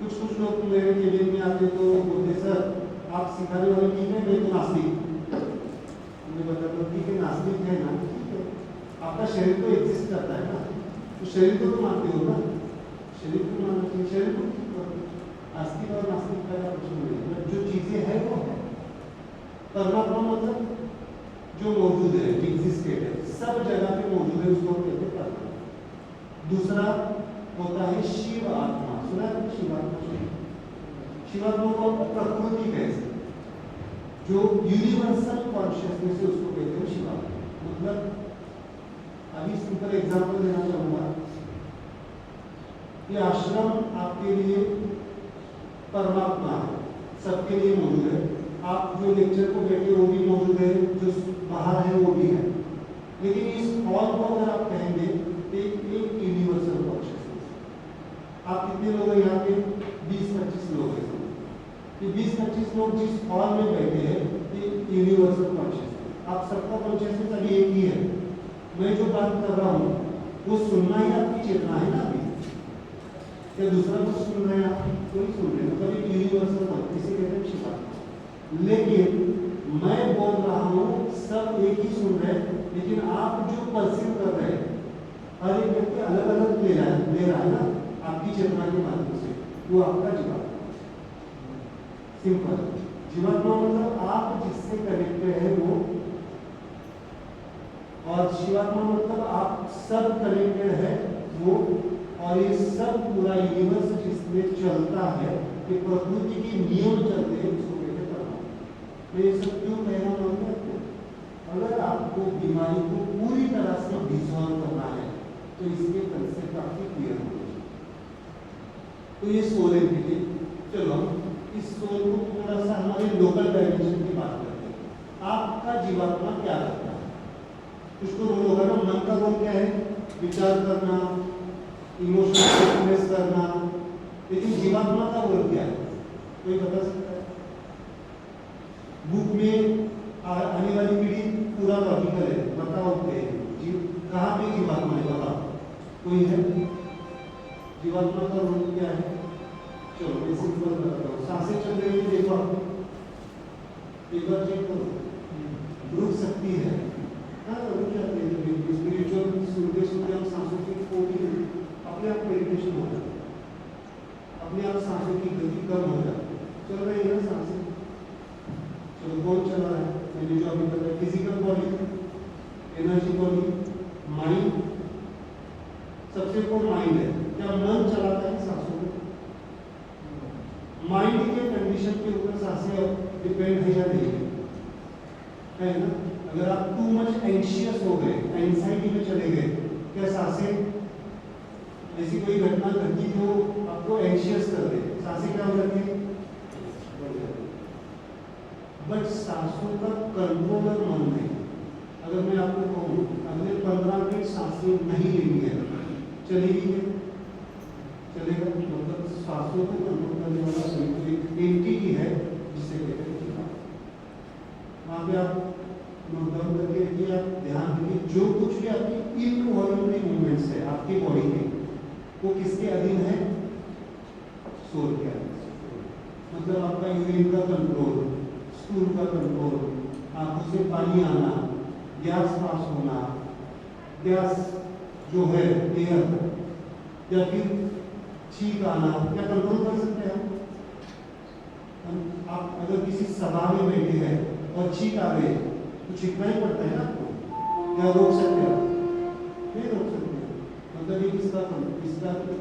कुछ लोग मेरे केबिन में आते तो बोलते, सर आप सिखाने वाले ठीक है, मैं तो नास्तिक। मुझे बताता ठीक है, नास्तिक है ना, ठीक है, आपका शरीर तो एग्जिस्ट करता है ना, तो शरीर को तो मानते हो ना, शरीर को मानना चाहिए। शरीर को आस्तिक और नास्तिक का कुछ नहीं, जो चीजें है वो है। परमात्मा मतलब जो मौजूद है, एग्जिस्टेड है, सब जगह पे मौजूद है, उसको कहते हैं परमात्मा। दूसरा होता है शिव आत्मा। सुना है शिवात्मा? शिवात्मा को प्रकृति कहते हैं, जो यूनिवर्सल कॉन्शियसनेस है, उसको कहते हैं शिवात्मा। मतलब अभी सिंपल एग्जांपल देना चाहूंगा, ये आश्रम आपके लिए परमात्मा है, सबके लिए मौजूद है। आप जो लेक्चर को बैठे वो भी मौजूद है, जो बाहर है वो भी है। लेकिन इस हॉल को अगर आप कहेंगे तो एक यूनिवर्सल कॉन्शियसनेस। आप कितने लोग हैं यहाँ पे? 20-25 लोग हैं। ये 20-25 लोग जिस हॉल में बैठे हैं, ये यूनिवर्सल कॉन्शियसनेस। आप सबका कॉन्शियसनेस अभी एक ही है। मैं जो बात कर रहा हूँ वो सुनना ही आपकी चेतना है ना अभी, या दूसरा कुछ सुन रहे हैं आप? कोई सुन रहे हैं, मतलब एक यूनिवर्सल है, इसे कहते हैं शिवात्मा। लेकिन मैं बोल रहा हूँ, सब एक ही सुन रहे हैं, लेकिन आप जो परसीव कर रहे हैं, हर एक व्यक्ति अलग अलग ले रहा है ना आपकी चेतना के माध्यम से, वो आपका जीवात्मा। सिंपल। जीवात्मा मतलब आप जिससे कनेक्टेड है वो, और शिवात्मा मतलब आप सब कनेक्टेड है वो। और ये सब पूरा यूनिवर्स जिसमें चलता है, कि प्रकृति के नियम चलते हैं, उसको कहते हैं परमात्मा। तो ये सब क्यों कह रहा हूँ आपको? अगर आपको बीमारी को पूरी तरह से डिसॉल्व करना है तो इसके कंसेप्ट आपके क्लियर होने चाहिए। तो ये सोल एंटिटी, चलो इस सोल को थोड़ा सा हमारे लोकल डायमेंशन की बात करते हैं। आपका जीवात्मा क्या करता है? उसको रोल होगा ना, मन का रोल क्या है? विचार करना, इमोशन एक्सप्रेस करना। लेकिन जीवात्मा का रोल क्या है? कोई बता सकता है? बुक में आने वाली पीढ़ी पूरा लॉजिकल है, बताओ कहाँ पे जीवात्मा है? बताओ, कोई है? जीवात्मा का रोल क्या है? चलो मैं सिंपल बताता हूँ। कौन चला रहा है? मैंने जो अभी बताया, physical body, energy body, mind. सबसे ऊपर माइंड है। क्या मन चलाता है सांसों को? माइंड के कंडीशन के ऊपर सांसें डिपेंड है या नहीं है ना? अगर आप टू मच एंशियस हो गए, एंजाइटी में चले गए, क्या सांसें, ऐसी कोई घटना घटी जो आपको एंशियस कर दे, सांसें क्या हो जाती है? बट सांसों का कंट्रोलर मन नहीं। अगर मैं आपको कहूँ अगले 15 मिनट सांसें नहीं लेनी है, चलेगी क्या? चलेगा? मतलब सांसों को कंट्रोल करने वाला एक एंटिटी है जिसे कहते हैं दिमाग। वहाँ पे आप नोटडाउन करके रखिए, आप ध्यान रखिए, जो कुछ भी आपकी इनवॉल्यूटरी मूवमेंट्स है आपकी बॉडी के, वो किसके अधीन है? सोल के अधीन। मतलब आपका यूरिन का कंट्रोल, स्टूल का कंट्रोल, आंखों से पानी आना, गैस पास होना, गैस जो है एयर, या फिर छींक आना, क्या कंट्रोल कर सकते हैं आप? अगर किसी सभा में बैठे हैं और छींक आ गए तो छींकना ही पड़ता है ना आपको, क्या रोक सकते हैं? नहीं रोक सकते। मतलब ये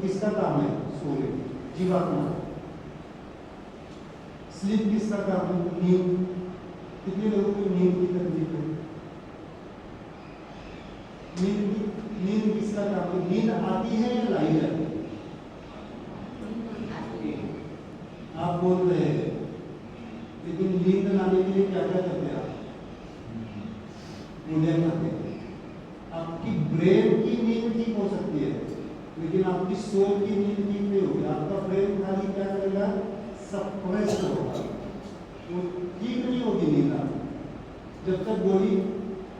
किसका काम है? सोने, जीवात्मा। स्लीप किसका काम है? नींद। कितने लोगों को नींद की तकलीफ है? नींद किसका काम है? नींद आती है या लाई जाती है? आप बोल रहे हैं, लेकिन नींद लाने के लिए क्या क्या करते हैं आप? गोलियां खाते हैं। आपकी ब्रेन की नींद ठीक हो सकती है, लेकिन आपकी सोल की नींद ठीक नहीं होगी। आपका ब्रेन खाली क्या करेगा? सप्रेस होगा, वो ठीक नहीं होगी नींद आप जब तक गोली।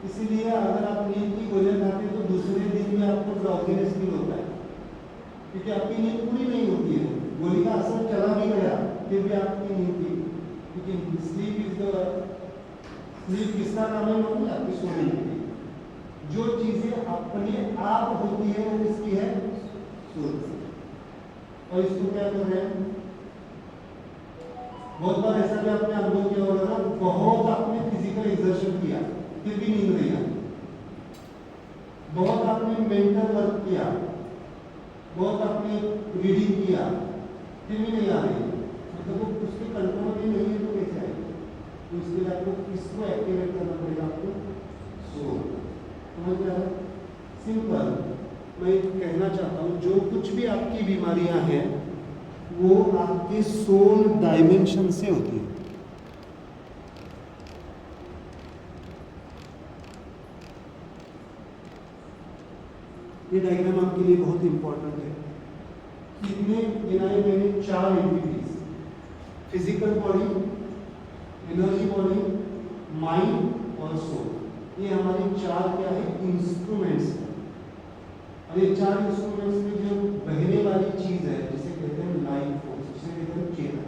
इसीलिए अगर आप नींद की गोलियां खाते हैं तो दूसरे दिन में आपको ड्राउजीनेस फील होता है, क्योंकि आपकी नींद पूरी नहीं होती है। गोली का असर चला भी गया फिर भी आपकी नींद की, क्योंकि स्लीप किसका काम है? मतलब आपकी सोने की। जो चीजें अपने आप होती है वो किसकी है? सोल। और इसको क्या कर रहे हैं? बहुत बार ऐसा भी आपने अनुभव किया होगा ना, बहुत आपने फिजिकल एक्सर्शन किया फिर भी नींद नहीं आई। बहुत आपने मेंटल वर्क किया, बहुत आपने रीडिंग किया, फिर भी नहीं आ रही, मतलब वो उसके कंट्रोल में नहीं है तो कैसे आएगी? तो इसके लिए आपको किसको एक्टिवेट करना पड़ेगा? आपको सोल। समझ में आ रहा है? सिंपल। मैं कहना चाहता हूँ, जो कुछ भी आपकी बीमारियां हैं वो आपके सोल डायमेंशन से होती है। ये डायग्राम आपके लिए बहुत इंपॉर्टेंट है। कितने गिनाए मैंने? 4 entities, physical body, energy body, mind और सोल। ये हमारे 4 क्या है? इंस्ट्रूमेंट्स है। और ये 4 इंस्ट्रूमेंट्स में जो बहने वाली चीज है जिसे कहते हैं लाइफ फोर्स, जिसे कहते हैं चेतना।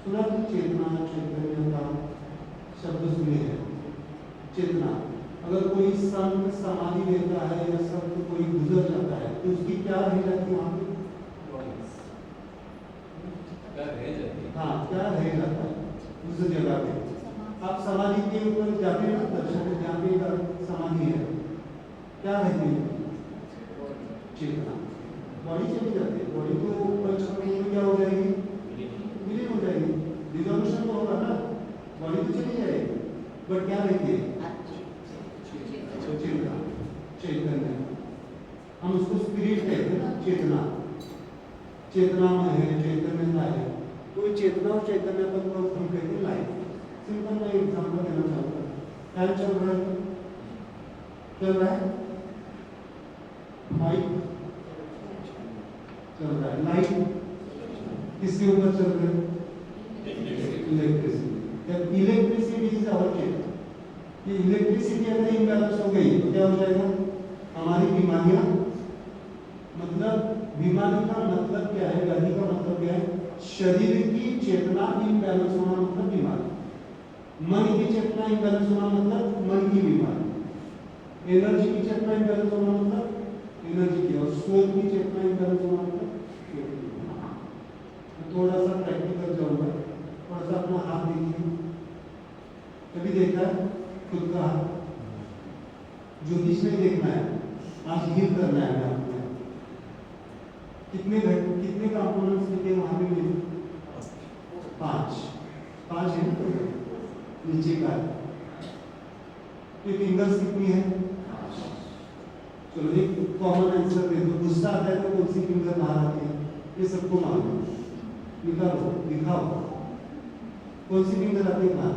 सुना कि चेतना, चैतन्य का शब्द सुने हैं। चेतना, अगर कोई संत समाधि देता है या संत कोई गुजर जाता है तो उसकी क्या रह जाती है? वहां पे हाँ, क्या रह जाता है उस जगह पे? आप समाधि के ऊपर जाते हैं ना, दर्शन जहाँ पे समाधि है, क्या रहती है? चेतना। बॉडी चली जाती है, बॉडी तो क्या हो जाएगी? विलीन हो जाएगी, रिजोल्यूशन तो होगा ना, बॉडी तो चली जाएगी, बट क्या रहती है? चेतना, चैतन्य। हम उसको स्पिरिट कहते हैं, चेतना। चेतना में है, चैतन्य है। कोई चेतना और चैतन्यपन को हम कहते हैं लाइफ। सिंपल मैं एग्जाम्पल देना चाहूँगा। फैन चल रहा है, चल रहा है, माइक चल रहा है, लाइट किसके ऊपर चल रहे हैं? इलेक्ट्रिसिटी। इलेक्ट्रिसिटी इज आवर चेतना। कि इलेक्ट्रिसिटी अगर इम्बैलेंस हो गई तो क्या हो जाएगा? हमारी बीमारियां, मतलब बीमारी का मतलब क्या है? व्याधि का मतलब क्या है? शरीर की चेतना इम्बैलेंस होना मतलब बीमारी। मन की चेतना इम्बैलेंस होना मतलब मन की बीमारी। एनर्जी की चेतना इम्बैलेंस होना मतलब एनर्जी की, और सोल की चेतना इम्बैलेंस होना मतलब थोड़ा सा प्रैक्टिकल जाऊंगा। थोड़ा सा अपना हाथ देखिए, कभी देखा है खुद का हाथ? ज्योतिष नहीं देखना है, आज हील करना है हमें अपने। कितने कंपोनेंट्स लिखे वहां पे मिले? 5 है ना नीचे का। तो फिंगर्स कितनी है? चलो एक कॉमन आंसर दे दो। गुस्सा आता है तो कौन सी फिंगर बाहर आती है? ये सबको मालूम है, निकालो दिखाओ कौन सी फिंगर आती है बाहर।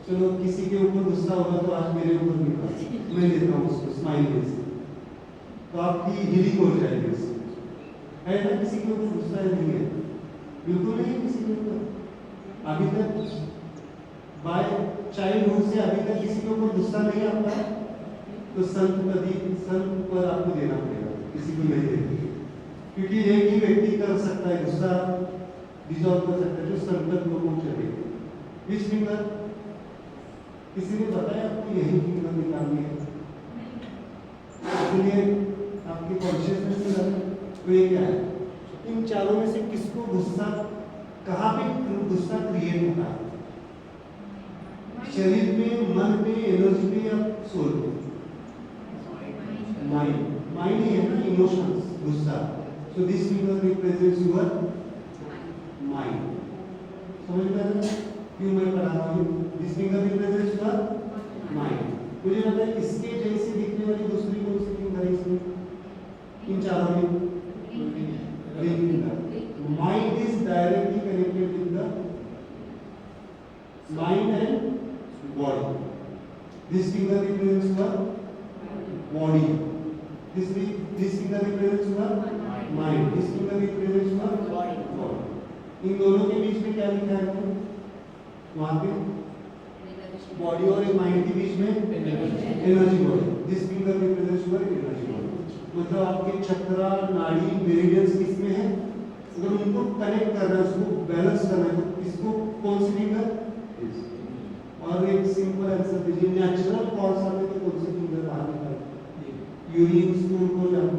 चलो किसी के ऊपर गुस्सा होगा तो आज मेरे ऊपर निकाल, मैं देता हूँ उसको स्माइल से, तो आपकी हीलिंग हो जाएगी उससे। है ना किसी के ऊपर गुस्सा नहीं है? बिल्कुल नहीं है किसी के ऊपर। अभी तक बाय चाइल्डहुड से अभी तक किसी के ऊपर गुस्सा नहीं आता है, तो संत पर आपको देना पड़ेगा, किसी को नहीं देंगे। क्योंकि एक ही व्यक्ति कर सकता है गुस्सा डिजॉल्व कर सकता है, जो संत लोगों को चले। विच फिंगर? किसी ने बताया आपको यही फिंगर निकालनी है? इसलिए आपकी कॉन्शियसनेस में रहे तो ये क्या है? इन चारों में से किसको गुस्सा, कहाँ पे गुस्सा क्रिएट होता है? शरीर में, मन में, एनर्जी में या सोल में? माइंड ही है ना, इमोशंस, गुस्सा। So this finger represents your mind. समझ में आ रहा है क्यों मैं पढ़ा रहा हूँ? This finger represents your mind. मुझे लगता है इसके जैसे दिखने वाली दूसरी कौन सी फिंगर है इसमें? इन चारों में ring finger. Mind is directly connected with the mind and body. This finger represents your body. This finger represents your mind. This finger represents your body. इन दोनों के बीच में क्या लिखा है? वहाँ पे बॉडी और माइंड के बीच में energy body. This finger represents your energy body. मतलब आपके चक्रा, नाड़ी, मेरिडियंस किसमें है? अगर उनको कनेक्ट करना है, उसको बैलेंस करना है, तो इसको कौन सी फिंगर? और एक सिंपल आंसर दीजिए, नेचुरल कॉज आते तो कौन सी फिंगर बाहर निकालते? यूरिन स्टूल को जाना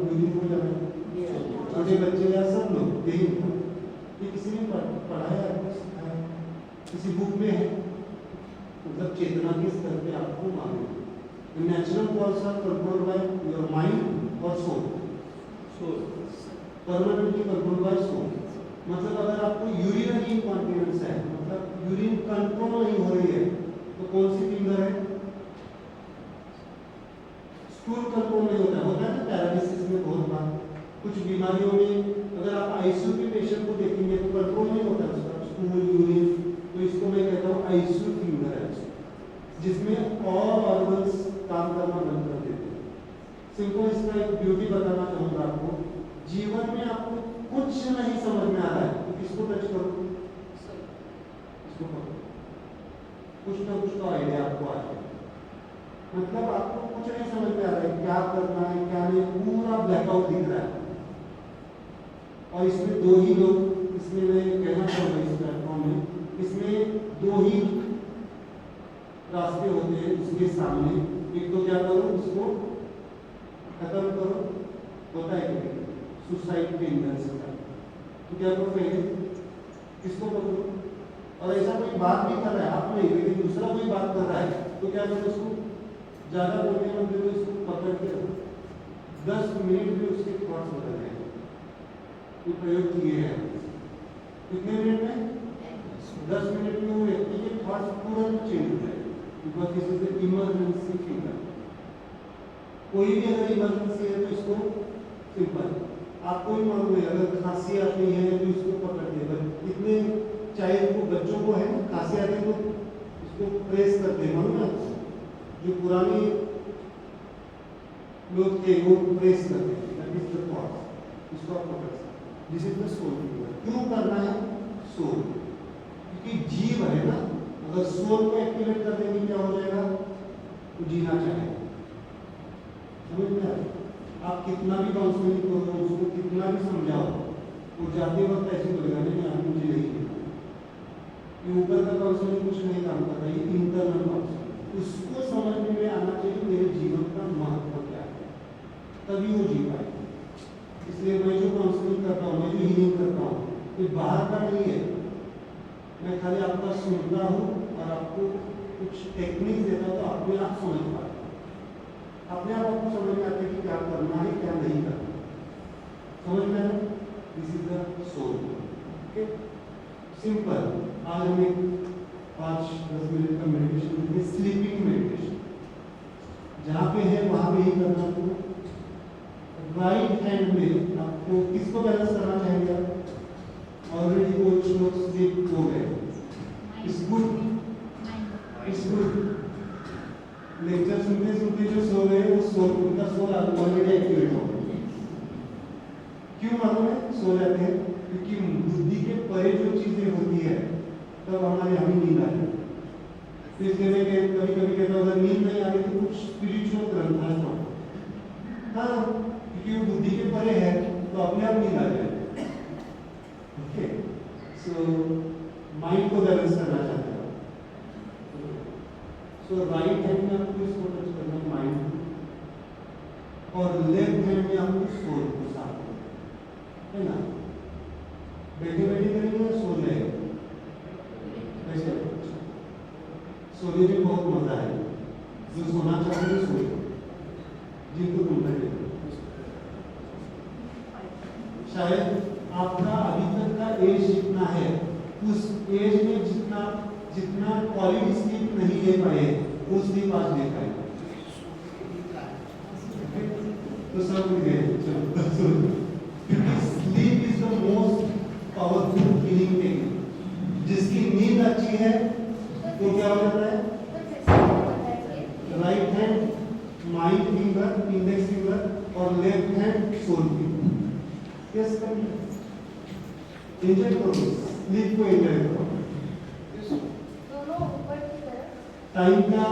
छोटे बच्चे या सब लोग यही होता है। ये किसी ने पढ़ाया आपको, सिखाया, किसी बुक में है? मतलब चेतना के स्तर पे आपको मालूम है। Natural cause are controlled by your mind और soul, permanently controlled by soul. मतलब अगर आपको यूरिनरी इंकॉन्टिनेंस है, मतलब यूरिन कंट्रोल नहीं हो रही है, तो कौन सी फिंगर है? स्टूल कंट्रोल नहीं होता है ना पैरालिसिस में बहुत बार। कुछ बीमारियों में अगर आप आईसीयू के पेशेंट को देखेंगे तो कंट्रोल नहीं होता उसका स्टूल, यूरिन। तो इसको मैं कहता हूँ आईसीयू फिंगर है, जिसमें ऑल ऑर्गन्स काम करना बंद कर देते हैं। सिंपल इसका एक ब्यूटी बताना चाहूँगा आपको। जीवन में आपको कुछ नहीं समझ में आ रहा है तो किसको टच करो? इसको करो, कुछ ना कुछ तो आइडिया आपको आ जाए। मतलब आपको कुछ नहीं समझ में आ रहा है, क्या करना है क्या नहीं, पूरा ब्लैकआउट दिख रहा है। और इसमें दो ही लोग, इसमें मैं कहना चाहूँगा इस प्लेटफॉर्म में, इसमें दो ही रास्ते होते हैं उसके सामने। एक तो क्या करो, उसको खत्म करो, होता है कि सुसाइड टेंडेंसी का, तो क्या करो, पहले किसको पकड़ो। और ऐसा कोई बात नहीं कर रहा है, आप नहीं, लेकिन दूसरा कोई बात कर रहा है, तो क्या करो, उसको ज़्यादा बोलने मत दो, इसको पकड़ के रखो। 10 मिनट में उसके थॉट्स बदल रहे हैं। ये प्रयोग किए हैं कितने मिनट में? 10 मिनट में वो व्यक्ति के थॉट्स तुरंत चेंज हो जाएंगे, because this is the emergency finger. कोई भी अगर इमरजेंसी है तो इसको सिंपल, आपको भी मालूम है, अगर खांसी आती है तो इसको पकड़ के, इतने चाहे वो बच्चों को है खांसी आती है तो इसको प्रेस करते हैं, मालूम है आपको? जो पुराने लोग थे वो प्रेस करते हैं, दैट इज द थॉट, इसको आप पकड़ सकते हैं। This is the soul finger. क्यों करना है? सोल, क्योंकि जीव है ना, अगर सोल को एक्टिवेट कर देंगे क्या हो जाएगा? तो जीना चाहेगा। समझ में आ रहा है? आप कितना भी काउंसलिंग करो, उसको कितना भी समझाओ, वो जाते वक्त ऐसे बोलेगा नहीं आप मुझे नहीं जीना। ये ऊपर का काउंसलिंग कुछ नहीं काम कर रहा है, ये इंटरनल काउंसलिंग। उसको समझने में आना चाहिए मेरे जीवन का महत्व क्या है, तभी वो जी पाएगा। इसलिए मैं जो काउंसलिंग करता हूँ, मैं जो हीलिंग करता हूँ, ये बाहर का नहीं है। मैं खाली आपका सुनता हूँ और आपको कुछ टेक्निक देता हूँ तो अपने आप समझ पाते हैं, अपने आप आपको समझ में आता है कि क्या करना है क्या नहीं करना, समझ में आया? This is the soul. Okay, simple. आज हम एक 5-10 मिनट का मेडिटेशन करेंगे, स्लीपिंग मेडिटेशन। जहाँ पे है वहाँ पे ही करना आपको। राइट हैंड में आपको किसको बैलेंस करना चाहेंगे आप? ऑलरेडी कुछ लोग स्लीप हो गए, it's good, it's good. Lecture सुनते सुनते जो सो गए वो सोल, उनका सोल ऑलरेडी एक्टिवेट हो गया। क्यों मालूम है सो जाते हैं? क्योंकि बुद्धि के परे जो चीजें होती है तब हमारे हमें नींद आ जाती है। तो इसलिए मैं कभी कभी कहता हूँ अगर नींद नहीं आ रही तो कुछ स्पिरिचुअल ग्रंथ है तो हाँ, क्योंकि वो बुद्धि के परे है तो अपने आप नींद आ जाए। ओके, सो माइंड को बैलेंस करना चाहते हो, सो राइट हैंड में आपको इसको टच करना है माइंड को, और लेफ्ट हैंड में आपको सोल को साफ करना है ना। बैठे बैठे करेंगे या सो रहे? कैसे? सोने में बहुत मजा है, जो सोना चाहते हैं सोए, जिनको घूमना है। शायद आपका अभी तक का एज जितना है उस एज में जितना क्वालिटी स्लीप नहीं ले पाए वो स्लीप आज ले पाए। तो सब sleep is the most powerful feeling technique. जिसकी नींद अच्छी है तो क्या हो जाता है? Right hand mind finger, index finger, और left hand soul finger. Yes, enjoy करो, स्लीप को एंजॉय करो। टाइम का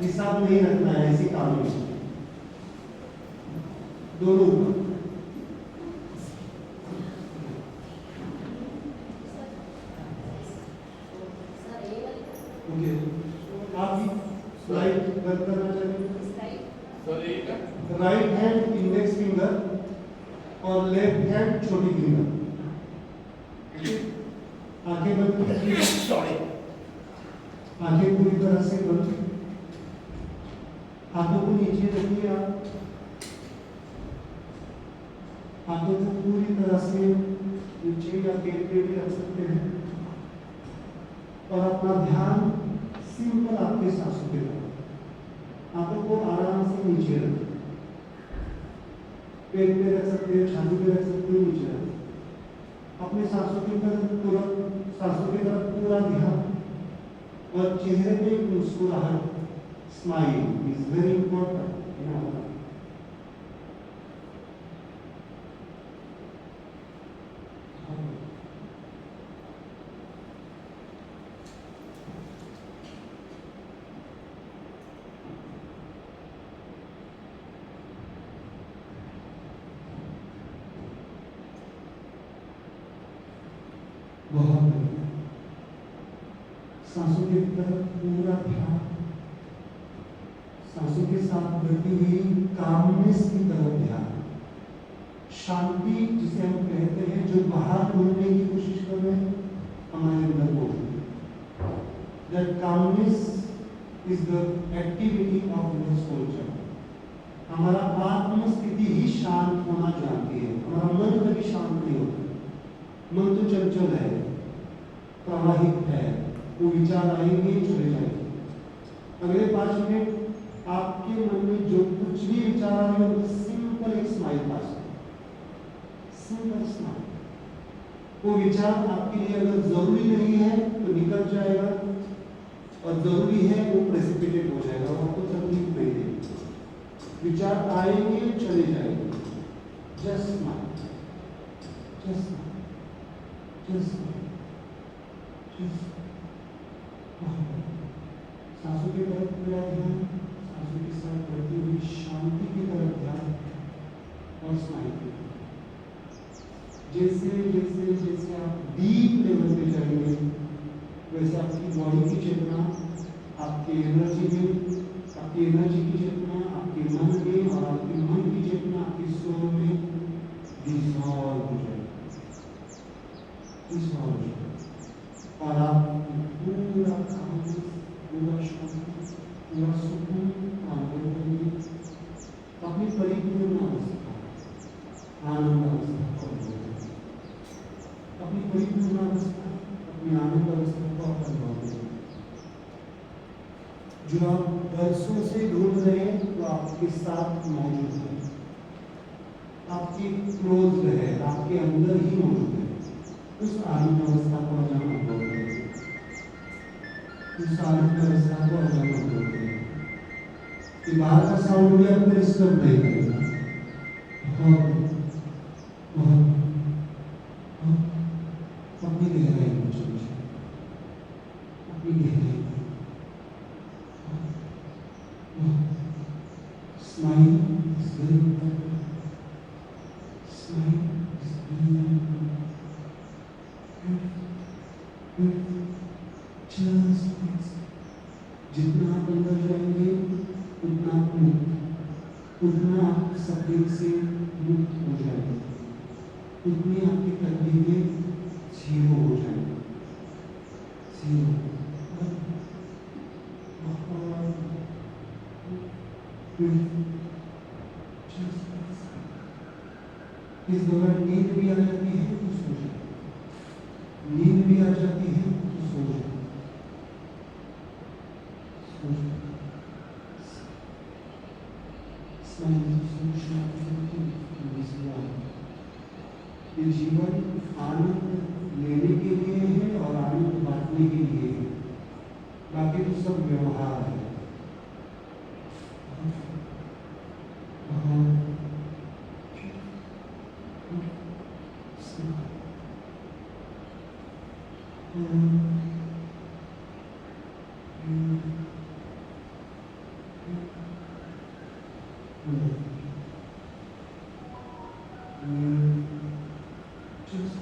हिसाब नहीं रखना है ऐसे काम में, दोनों ऊपर। ओके, आप भी लाइट बंद करना चाहिए। राइट हैंड इंडेक्स फिंगर और लेफ्ट हैंड छोटी फिंगर। आंखें बंद कीजिए, सॉरी, आंखें पूरी तरह से बंद, हाथों को नीचे रखिए। आप हाथों को पूरी तरह से नीचे या पेट पे भी रख सकते हैं, और अपना ध्यान सिंपल आपके सांसों पे रखें। हाथों को आराम से नीचे रखें, पेट पे रख सकते हैं, छाती पे रख सकते हैं, नीचे रखें। अपने सांसों की तरफ पूरा ध्यान, और चेहरे पे एक मुस्कुराहट, स्माइल इज वेरी इंपॉर्टेंट। बहुत सांसों की तरफ पूरा ध्यान, सांसों के साथ बढ़ती हुई कामनेस की तरफ ध्यान, शांति जिसे हम कहते हैं, जो बाहर ढूंढने की कोशिश कर रहे हैं हमारे अंदर हो। That calmness is the activity of your soul chakra. हमारा आत्म स्थिति ही शांत होना चाहती है, हमारा मन कभी शांत नहीं होता। मन तो चंचल है, प्रवाहित है, वो विचार आएंगे चले जाएंगे। अगले 5 मिनट आपके मन में जो कुछ भी विचार आ रहे हो, सिंपल एक स्माइल पास करो, सिंपल स्माइल। वो विचार आपके लिए अगर जरूरी नहीं है तो निकल जाएगा, और जरूरी है वो प्रेसिपिटेट हो जाएगा, वो आपको तकलीफ नहीं देगी। विचार आएंगे चले जाएंगे, जस्ट स्माइल, जस्ट सांसों की तरफ पूरा ध्यान, सांसों के साथ बढ़ती हुई शांति की तरफ ध्यान, और स्माइल। जैसे जैसे जैसे आप डीप लेवल पे जाएंगे वैसे आपकी बॉडी की चेतना, आपकी एनर्जी की चेतना, आपके मन में, और आपके मन की चेतना आपकी सोल में डिसॉल्व हो जाएगी, और आप पूरा पूरा शांति, पूरा सुकून अनुभव करिए। अपनी परिपूर्ण अवस्था, आनंद अवस्था को अनुभव करिए। अपनी परिपूर्ण अवस्था, अपनी आनंद अवस्था को आप अनुभव करिए। जो आप बरसों से ढूंढ रहे हैं वो आपके साथ मौजूद है, आपके क्लोज है, आपके अंदर ही मौजूद है। उस आनंद अवस्था को आज हम अनुभव करें। उस आनंद अवस्था को आज हम अनुभव करें कि बाहर का साउंड भी आपको डिस्टर्ब नहीं करेगा। बहुत बहुत अपनी गहराई में सोचिए, अपनी गहराई में smile is very important. Smile is very important. जितना आप अंदर जाएंगे उतना आप मुक्त, उतना आप सब से मुक्त हो जाएंगे, उतनी आपकी तकलीफें जीरो हो जाएंगी। जीरो। इस दौरान नींद भी आ जाती है तो सो जाए, नींद भी आ जाती है तो सो जाए, सो जाए। ये जीवन आनंद लेने के लिए है और आनंद बांटने के लिए है, बाकी तो सब व्यवहार है। Just